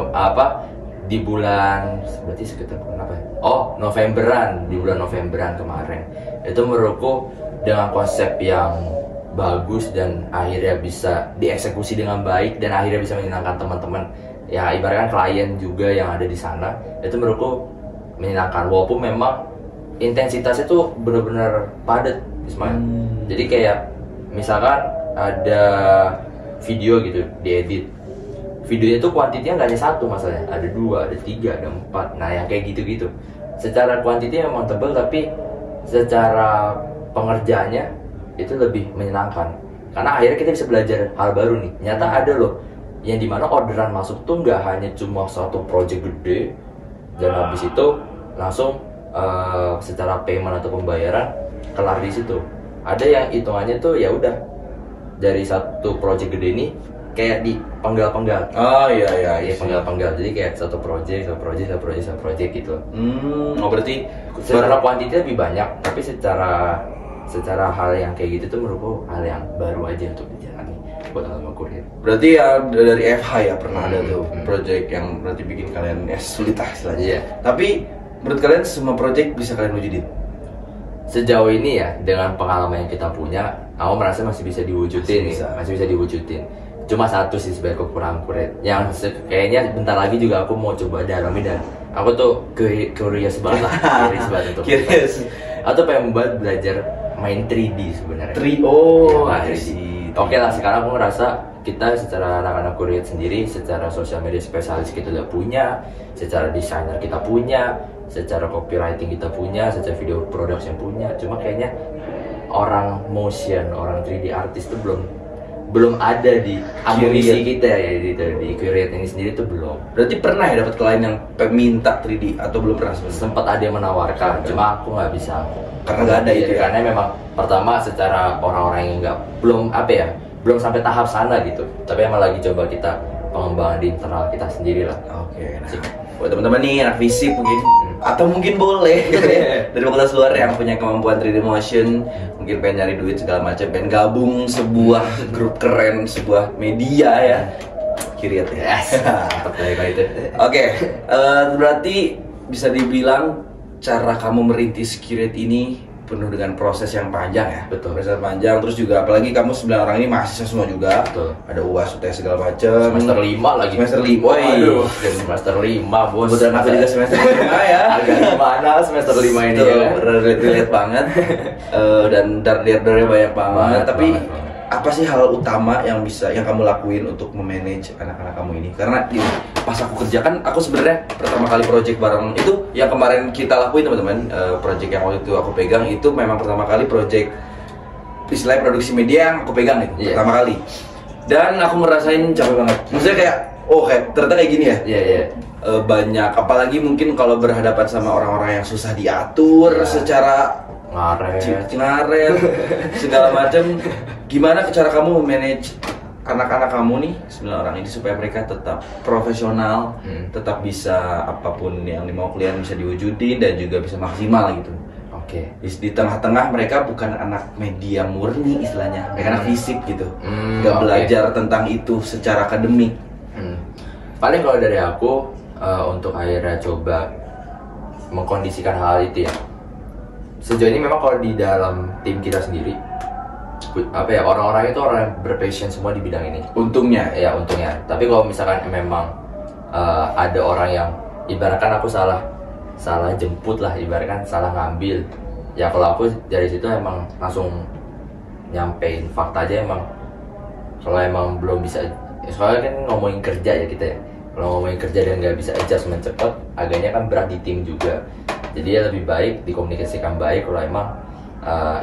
di bulan, berarti sekitar bulan apa ya? Oh, Novemberan, di bulan Novemberan kemarin. Itu menurutku dengan konsep yang bagus dan akhirnya bisa dieksekusi dengan baik dan akhirnya bisa menyenangkan teman-teman. Ya ibaratkan klien juga yang ada di sana. Itu menurutku menyenangkan, walaupun memang intensitasnya tuh benar-benar padat, Ismail. Jadi kayak misalkan ada video gitu diedit, videonya tuh kuantitinya nggak hanya satu masalahnya, ada 2, ada 3, ada 4. Nah yang kayak gitu-gitu secara kuantitinya memang tebal, tapi secara pengerjaannya itu lebih menyenangkan karena akhirnya kita bisa belajar hal baru nih. Nyata ada loh yang dimana orderan masuk tuh nggak hanya cuma satu project gede dan habis itu langsung secara payment atau pembayaran kelar di situ. Ada yang hitungannya tuh ya udah dari satu project gede ini kayak di penggal-penggal. Oh iya. Penggal-penggal. Jadi kayak satu project gitu. Oh berarti secara kuantitas lebih banyak, tapi secara hal yang kayak gitu tuh menurutku hal yang baru aja untuk dijalani buat teman-teman kurir. Berarti ya dari FH ya pernah ada tuh project yang berarti bikin kalian sulit lah istilahnya. Tapi menurut kalian semua project bisa kalian wujudin? Sejauh ini ya dengan pengalaman yang kita punya, aku merasa masih bisa diwujudin. Masih bisa diwujudin. Cuma satu sih sebenarnya kekurangan kurir yang kayaknya bentar lagi juga aku mau coba dalami dan aku tuh curious banget lah. Curious. Atau pengen banget belajar main 3D sebenarnya. 3D. Oke lah, sekarang aku ngerasa kita secara anak-anak kurir sendiri, secara sosial media spesialis kita udah punya, secara desainer kita punya, secara copywriting kita punya, secara video production punya. Cuma kayaknya orang motion, orang 3D artist tuh belum ada di amunisi kita ya di Create ini sendiri tuh belum. Berarti pernah ya dapat klien yang minta 3D atau belum pernah? Sempat ada yang menawarkan, cuma aku nggak bisa karena nggak ada itu ya. Karena memang pertama secara orang-orang yang belum sampai tahap sana gitu. Tapi emang lagi coba kita pengembangan di internal kita sendiri lah. Oke. Buat teman-teman nih anak fisip mungkin atau mungkin boleh dari fakultas luar yang punya kemampuan 3D motion, mungkin pengen nyari duit segala macam, pengen gabung sebuah grup keren, sebuah media ya, Create ya. Oke, berarti bisa dibilang cara kamu merintis Create ini penuh dengan proses yang panjang ya. Betul. Proses panjang, terus juga apalagi kamu 9 orang ini mahasiswa semua juga. Betul. Ada UAS, UTS segala macam. Semester 5 lagi. Semester 5. Waduh, semester 5, Bos. Kebetulan aku juga semester 5 ya. Agak gimana semester 5 ini tuh, ya. Relate banget. Dan darah-darahnya banyak banget. Tapi apa sih hal utama yang kamu lakuin untuk memanage anak-anak kamu ini? Karena ini pas aku kerjakan, aku sebenarnya pertama kali project bareng itu yang kemarin kita lakuin teman-teman, project yang waktu itu aku pegang itu memang pertama kali project istilahnya produksi media yang aku pegang itu pertama kali. Dan aku ngerasain capek banget. Maksudnya kayak ternyata kayak gini ya. Iya. Banyak, apalagi mungkin kalau berhadapan sama orang-orang yang susah diatur secara ngaret segala macam. Gimana cara kamu manage anak-anak kamu nih 9 orang ini supaya mereka tetap profesional, tetap bisa apapun yang dimau kalian bisa diwujudin dan juga bisa maksimal gitu. Oke. Di tengah-tengah mereka bukan anak media murni istilahnya, mereka anak fisip gitu, nggak belajar tentang itu secara akademik. Paling kalau dari aku untuk akhirnya coba mengkondisikan hal itu ya. Sejauh ini memang kalau di dalam tim kita sendiri orang-orang itu orang yang berpassion semua di bidang ini. Untungnya. Tapi kalau misalkan memang ada orang yang ibaratkan aku salah jemput lah, ibaratkan salah ngambil. Ya kalau aku dari situ emang langsung nyampein fakta aja emang. Kalau emang belum bisa, soalnya kan ngomongin kerja ya kita ya. kalau ngomongin kerja dan nggak bisa adjustment cepet, agaknya kan berat di tim juga. Jadi ya lebih baik dikomunikasikan baik kalau emang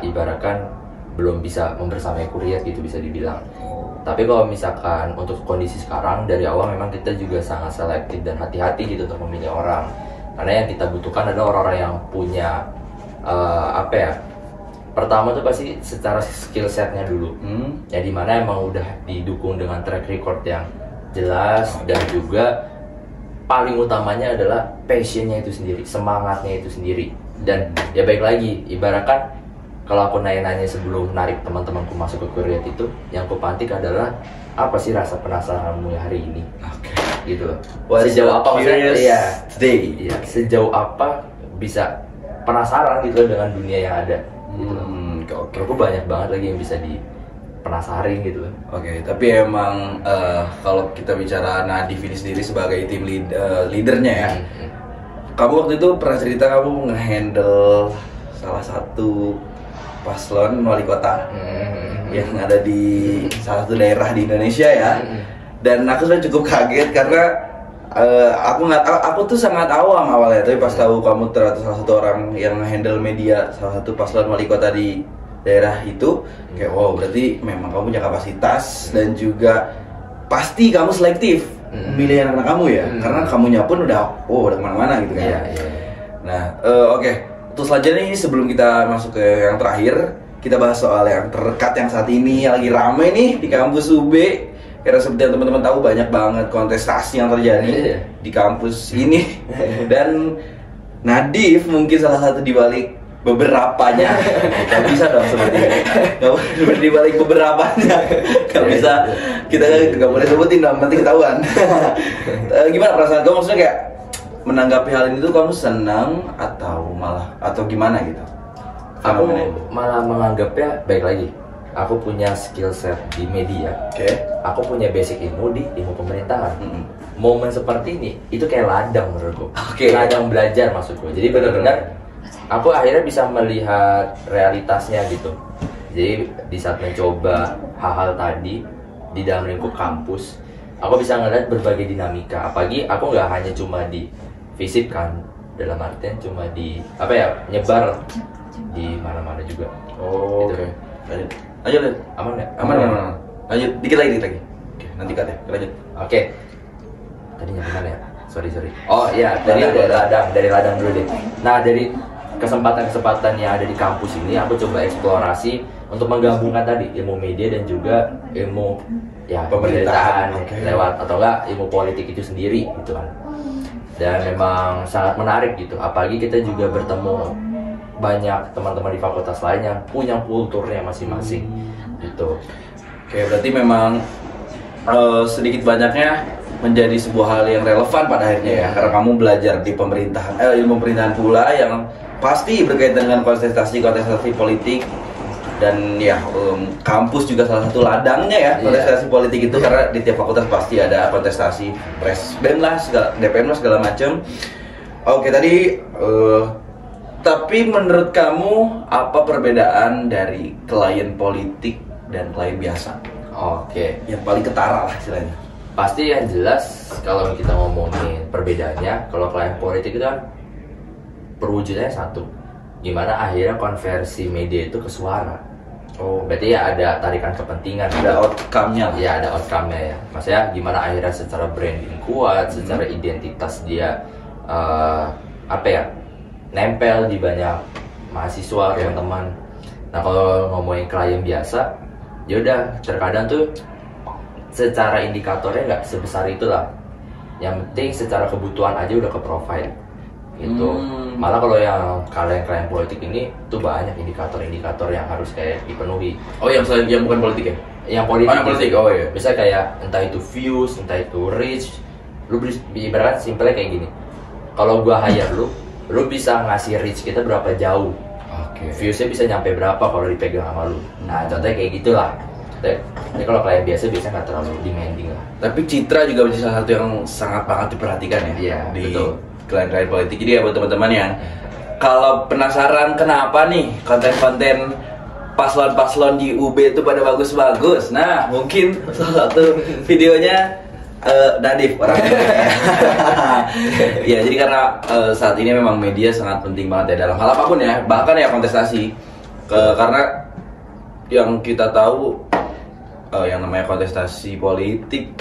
ibaratkan belum bisa membersamai kuliah gitu bisa dibilang. Tapi kalau misalkan untuk kondisi sekarang dari awal memang kita juga sangat selektif dan hati-hati gitu untuk memilih orang. Karena yang kita butuhkan adalah orang-orang yang punya apa ya? Pertama tuh pasti secara skill setnya dulu, ya dimana emang udah didukung dengan track record yang jelas dan juga paling utamanya adalah passionnya itu sendiri, semangatnya itu sendiri. Dan ya baik lagi, ibaratkan kalau aku nanya-nanya sebelum narik teman-temanku masuk ke kuliah itu, yang aku pantik adalah apa sih rasa penasaranmu hari ini? Gitu loh. Sejauh apa maksudnya? Iya, sejauh apa bisa penasaran gitu loh dengan dunia yang ada. Gitu. Aku banyak banget lagi yang bisa dipenasarin gitu. Tapi emang kalau kita bicara Nadif ini sendiri sebagai tim leadernya ya, kamu waktu itu pernah cerita kamu nge-handle salah satu paslon wali kota yang ada di salah satu daerah di Indonesia ya, dan aku sudah cukup kaget karena aku tuh sangat awam awalnya, tapi pas tahu kamu ternyata salah satu orang yang handle media salah satu paslon wali kota di daerah itu, kayak wow, berarti memang kamu punya kapasitas dan juga pasti kamu selektif milih anak-anak kamu ya, karena kamunya pun udah kemana-mana gitu kan. Nah, terus selanjutnya ini sebelum kita masuk ke yang terakhir, kita bahas soal yang terdekat yang saat ini yang lagi rame nih di kampus UB. Karena seperti yang teman-teman tahu banyak banget kontestasi yang terjadi di kampus ini, dan Nadif mungkin salah satu di balik beberapanya. Gak bisa dong seperti ini. Gak di balik beberapanya. Gak bisa, kita gak boleh sebutin dong, nanti ketahuan. Gimana perasaan kamu, maksudnya kayak menanggapi hal ini tuh kamu senang atau gimana gitu? Aku malah menganggapnya baik lagi. Aku punya skill set di media, aku punya basic ilmu di ilmu pemerintahan. Momen seperti ini itu kayak ladang menurutku, ladang belajar maksudku. Jadi benar-benar aku akhirnya bisa melihat realitasnya gitu. Jadi di saat mencoba hal-hal tadi di dalam lingkup kampus, aku bisa ngeliat berbagai dinamika. Apalagi aku nggak hanya cuma di fisik kan, dalam artian cuma di nyebar di mana-mana juga. Lanjut. Aman nggak? Aman. Lanjut, dikit lagi. Oke, nanti cut ya. Lanjut. Oke. Tadi nyampe mana ya? Sorry. Oh iya, dari ladang dulu deh. Nah, dari kesempatan-kesempatan yang ada di kampus ini, aku coba eksplorasi untuk menggabungkan tadi ilmu media dan juga ilmu pemerintahan lewat atau enggak ilmu politik itu sendiri gitu kan. Dan memang sangat menarik gitu. Apalagi kita juga bertemu banyak teman-teman di fakultas lain yang punya kulturnya masing-masing gitu. Berarti memang sedikit banyaknya menjadi sebuah hal yang relevan pada akhirnya ya, karena kamu belajar di pemerintahan, ilmu pemerintahan pula yang pasti berkaitan dengan kontestasi politik, dan ya kampus juga salah satu ladangnya ya kontestasi politik itu, karena di tiap fakultas pasti ada kontestasi presbem lah, DPM lah, segala macam. Tadi tapi menurut kamu apa perbedaan dari klien politik dan klien biasa? Yang paling ketara lah istilahnya. Pasti yang jelas kalau kita ngomongin perbedaannya, kalau klien politik itu kan perwujudannya satu, gimana akhirnya konversi media itu ke suara. Berarti ya ada tarikan kepentingan, ada outcome-nya. Ya ada outcome-nya ya. Maksudnya gimana akhirnya secara branding kuat, secara identitas dia nempel di banyak mahasiswa, teman-teman. Nah, kalau ngomongin klien biasa, yaudah terkadang tuh secara indikatornya nggak sebesar itulah. Yang penting secara kebutuhan aja udah ke profile gitu. Malah kalau yang klien politik ini tuh banyak indikator-indikator yang harus kayak dipenuhi. Yang bukan politik ya? Yang politik. Politik. Bisa kayak entah itu views, entah itu reach. Lu ibaratnya simpelnya kayak gini. Kalau gua hire lu bisa ngasih reach kita berapa jauh, viewsnya bisa nyampe berapa kalau dipegang sama lu. Nah, contohnya kayak gitulah. Jadi kalau klien biasa biasanya nggak terlalu demanding lah. Tapi citra juga menjadi salah satu yang sangat banget diperhatikan ya, di klien-klien politik. Jadi ya buat teman-teman yang kalau penasaran kenapa nih konten-konten paslon-paslon di UB itu pada bagus-bagus, nah mungkin salah satu videonya Nadif orangnya. Ya, jadi karena saat ini memang media sangat penting banget ya dalam hal apapun ya, bahkan ya kontestasi. Karena yang kita tahu yang namanya kontestasi politik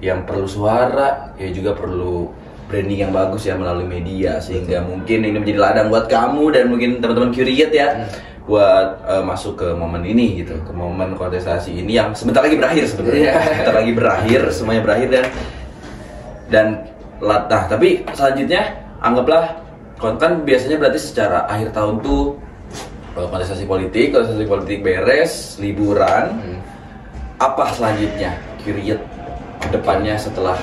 yang perlu suara, ya juga perlu branding yang bagus ya melalui media, sehingga mungkin ini menjadi ladang buat kamu dan mungkin teman-teman curiate ya buat masuk ke momen ini gitu, ke momen kontestasi ini yang sebentar lagi berakhir sebenarnya. Sebentar lagi berakhir, semuanya berakhir dan nah, tapi selanjutnya anggaplah kan biasanya berarti secara akhir tahun tuh kontestasi politik beres, liburan. Apa selanjutnya curiate depannya setelah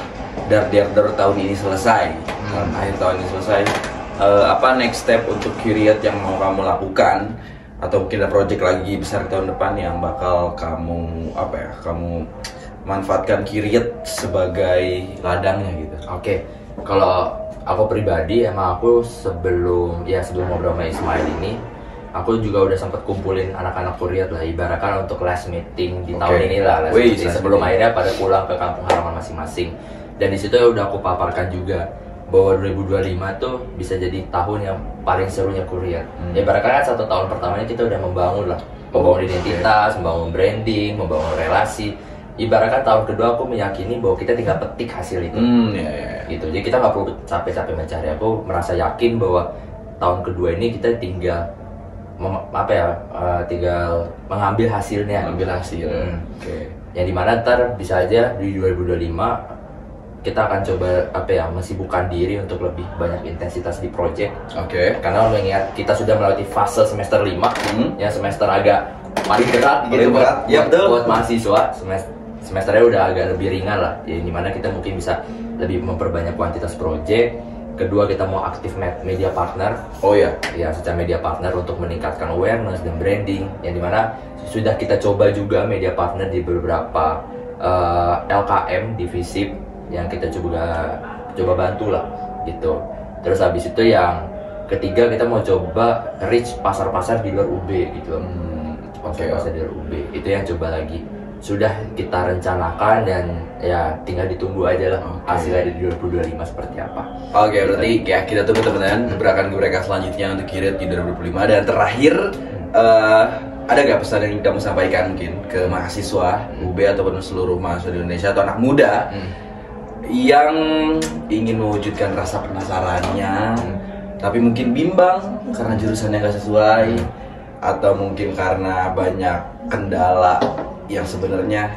dar tahun ini selesai, akhir tahun ini selesai, apa next step untuk curiate yang mau kamu lakukan, atau mungkin ada project lagi besar tahun depan yang bakal kamu kamu manfaatkan curiate sebagai ladangnya gitu. Oke. Kalau aku pribadi emang aku sebelum ngobrol sama Ismail ini, aku juga udah sempat kumpulin anak-anak curiate lah, ibaratkan untuk last meeting di tahun ini lah, sebelum akhirnya pada pulang ke kampung halaman masing-masing. Dan di situ udah aku paparkan juga bahwa 2025 tuh bisa jadi tahun yang paling serunya curiate. Ya ibaratkan kan 1 tahun pertamanya kita udah membangun identitas, membangun branding, membangun relasi. Ibaratkan tahun kedua aku meyakini bahwa kita tinggal petik hasil itu. Gitu. Jadi kita nggak perlu capek-capek mencari. Aku merasa yakin bahwa tahun kedua ini kita tinggal tinggal mengambil hasilnya. Yang dimana ntar bisa aja di 2025 kita akan coba mensibukkan diri untuk lebih banyak intensitas di project. Karena mengingat kita sudah melewati fase semester 5, yang semester agak paling berat gitu buat mahasiswa. Semesternya udah agak lebih ringan lah. Jadi dimana kita mungkin bisa lebih memperbanyak kuantitas project. Kedua, kita mau aktif media partner. Ya, secara media partner untuk meningkatkan awareness dan branding. Yang dimana sudah kita coba juga media partner di beberapa LKM divisi yang kita coba bantu lah gitu. Terus habis itu yang ketiga, kita mau coba reach pasar-pasar di luar UB gitu. Pasar di luar UB itu yang coba lagi. Sudah kita rencanakan dan ya tinggal ditunggu aja lah hasilnya di 2025 seperti apa. Berarti ya kita tunggu teman-teman gebrakan selanjutnya untuk curiate di 2025. Dan terakhir ada gak pesan yang kamu sampaikan mungkin ke mahasiswa UB ataupun seluruh mahasiswa di Indonesia atau anak muda yang ingin mewujudkan rasa penasarannya tapi mungkin bimbang karena jurusannya gak sesuai, atau mungkin karena banyak kendala yang sebenarnya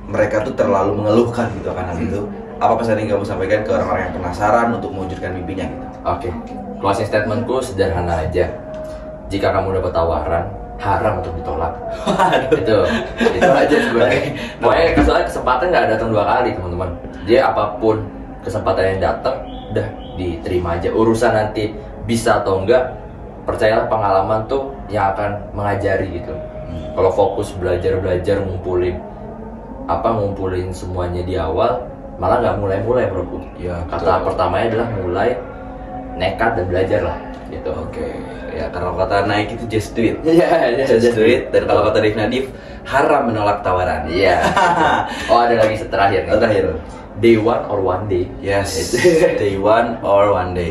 mereka tuh terlalu mengeluhkan gitu akan hal itu. Apa pesan yang kamu sampaikan ke orang-orang yang penasaran untuk mewujudkan mimpinya gitu? Closing statementku sederhana aja. Jika kamu dapat tawaran, haram untuk ditolak. itu aja sebenarnya. Pokoknya soalnya kesempatan nggak datang 2 kali teman-teman. Jadi apapun kesempatan yang datang, udah diterima aja. Urusan nanti bisa atau enggak, percayalah pengalaman tuh yang akan mengajari gitu. Kalau fokus belajar ngumpulin semuanya di awal, malah nggak mulai menurutku. Kata pertamanya adalah mulai, nekat dan belajar lah gitu. Ya, kalau kata Nike itu just do it. Just do it. Dan kalau kata Nadif, haram menolak tawaran. Ada lagi terakhir nih. Terakhir. Day one or one day. Yes. Day one or one day.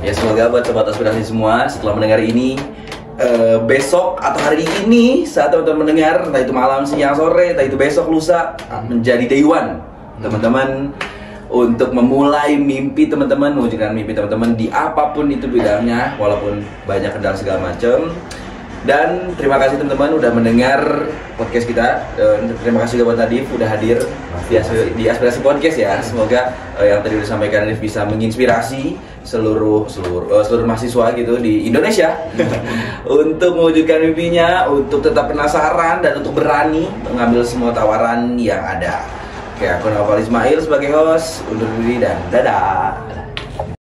Ya, semoga buat sobat aspirasi semua setelah mendengar ini, besok atau hari ini saat teman-teman mendengar, entah itu malam, siang, sore, entah itu besok, lusa, menjadi day one teman-teman untuk memulai mimpi teman-teman, mewujudkan mimpi teman-teman di apapun itu bidangnya, walaupun banyak kendala segala macam. Dan terima kasih teman-teman udah mendengar podcast kita. Terima kasih juga buat Nadif udah hadir di Aspirasi Podcast ya. Semoga yang tadi udah disampaikan Nadif bisa menginspirasi seluruh mahasiswa gitu di Indonesia untuk mewujudkan mimpinya, untuk tetap penasaran dan untuk berani mengambil semua tawaran yang ada. Aku Naufal Ismail sebagai host, undur diri dan dadah.